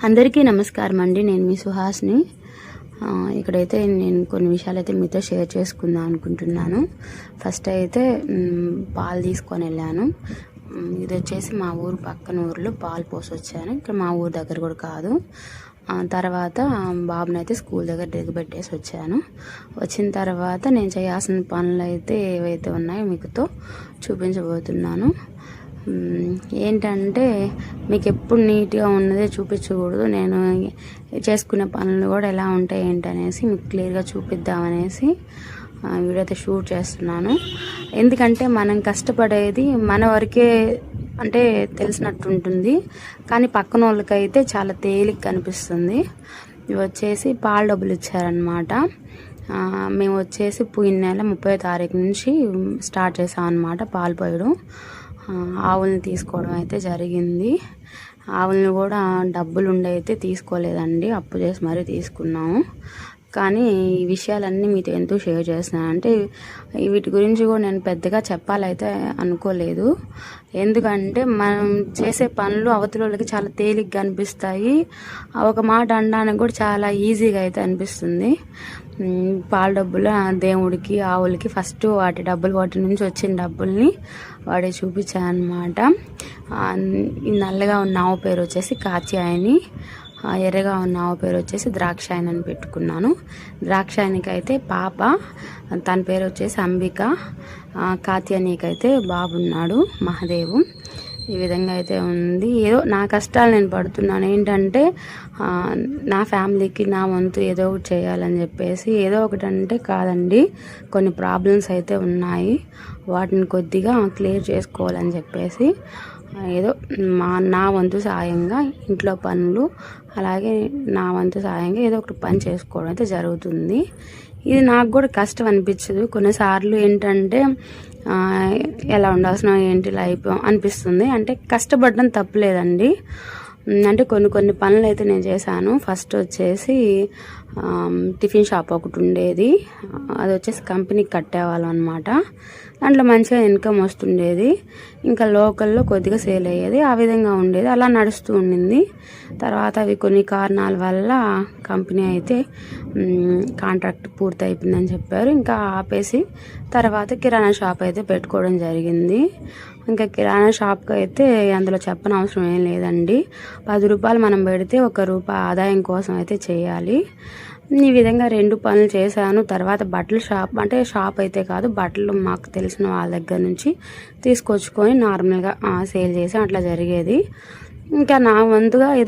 అందరికీ నమస్కారం అండి. నేను మీ సుహాస్ని. ఇక్కడైతే నేను కొన్ని విషయాలు అయితే మీతో షేర్ చేసుకుందాం అనుకుంటున్నాను. ఫస్ట్ అయితే పాలు తీసుకొని వెళ్ళాను. ఇది వచ్చేసి మా ఊరు పక్కన ఊరిలో పాలు పోసి వచ్చాను. ఇక్కడ మా ఊరు దగ్గర కూడా కాదు. తర్వాత బాబుని అయితే స్కూల్ దగ్గర దిగబెట్టేసి వచ్చాను. వచ్చిన తర్వాత నేను చేయాల్సిన పనులు అయితే ఏవైతే ఉన్నాయో మీకుతో చూపించబోతున్నాను. ఏంటంటే మీకు ఎప్పుడు నీట్గా ఉన్నదే చూపించకూడదు. నేను చేసుకునే పనులు కూడా ఎలా ఉంటాయి ఏంటనేసి మీకు క్లియర్గా చూపిద్దామనేసి వీడియో అయితే షూట్ చేస్తున్నాను. ఎందుకంటే మనం కష్టపడేది మన వరకే అంటే తెలిసినట్టు ఉంటుంది, కానీ పక్కన వాళ్ళకైతే చాలా తేలిక అనిపిస్తుంది. ఇవి వచ్చేసి పాల డబ్బులు ఇచ్చారనమాట. మేము వచ్చేసి పోయిన నెల 30వ తారీఖు నుంచి స్టార్ట్ చేసాం అన్నమాట పాలు పోయడం. ఆవుల్ని తీసుకోవడం అయితే జరిగింది. ఆవుల్ని కూడా డబ్బులు ఉండి అయితే తీసుకోలేదండి, అప్పు చేసి మరీ తీసుకున్నాము. కానీ ఈ విషయాలన్నీ మీతో ఎందుకు షేర్ చేస్తున్నాను అంటే వీటి గురించి కూడా నేను పెద్దగా చెప్పాలైతే అనుకోలేదు. ఎందుకంటే మనం చేసే పనులు అవతల వాళ్ళకి చాలా తేలిగ్గా అనిపిస్తాయి. ఒక మాట అనడానికి కూడా చాలా ఈజీగా అయితే అనిపిస్తుంది. పాల డబ్బులు దేవుడికి ఆవులకి ఫస్ట్ వాటి నుంచి వచ్చిన డబ్బుల్ని వాడే చూపించాను అనమాట. నల్లగా ఉన్న ఆవు పేరు వచ్చేసి కాత్యాయని, ఎర్రగా ఉన్న ఆవు పేరు వచ్చేసి ద్రాక్షాయని అని పెట్టుకున్నాను. ద్రాక్షాయనికి అయితే పాప, తన పేరు వచ్చేసి అంబిక. కాత్యాయనికి అయితే బాబున్నాడు మహాదేవు. ఈ విధంగా అయితే ఉంది. ఏదో నా కష్టాలు నేను పడుతున్నాను. ఏంటంటే నా ఫ్యామిలీకి నా వంతు ఏదో ఒకటి చేయాలని చెప్పేసి, ఏదో ఒకటి అంటే కాదండి, కొన్ని ప్రాబ్లమ్స్ అయితే ఉన్నాయి. వాటిని కొద్దిగా క్లియర్ చేసుకోవాలని చెప్పేసి ఏదో నా వంతు సాయంగా ఇంట్లో పనులు, అలాగే నా వంతు సాయంగా ఏదో ఒకటి పని చేసుకోవడం అయితే జరుగుతుంది. ఇది నాకు కూడా కష్టం అనిపించదు. కొన్నిసార్లు ఏంటంటే ఎలా ఉండాల్సిన ఏంటి లైఫ్ అనిపిస్తుంది. అంటే కష్టపడడం తప్పులేదండి. అంటే కొన్ని పనులు అయితే నేను చేశాను. ఫస్ట్ వచ్చేసి టిఫిన్ షాప్ ఒకటి ఉండేది, అది వచ్చేసి కంపెనీకి కట్టేవాళ్ళం అనమాట. దాంట్లో మంచిగా ఇన్కమ్ వస్తుండేది, ఇంకా లోకల్లో కొద్దిగా సేల్ అయ్యేది, ఆ విధంగా ఉండేది. అలా నడుస్తూ ఉండింది. తర్వాత అవి కొన్ని కారణాల వల్ల కంపెనీ అయితే కాంట్రాక్ట్ పూర్తి అయిపోయిందని చెప్పారు. ఇంకా ఆపేసి తర్వాత కిరాణా షాప్ అయితే పెట్టుకోవడం జరిగింది. ఇంకా కిరాణా షాప్కి అయితే అందులో చెప్పని అవసరం ఏం లేదండి. 10 రూపాయలు మనం పెడితే 1 రూపాయి ఆదాయం కోసం అయితే చేయాలి. ఈ విధంగా 2 పనులు చేశాను. తర్వాత బట్టల షాప్, అంటే షాప్ అయితే కాదు, బట్టలు మాకు తెలిసిన వాళ్ళ దగ్గర నుంచి తీసుకొచ్చుకొని నార్మల్గా సేల్ చేసి అట్లా జరిగేది. ఇంకా నా వంతుగా ఏదో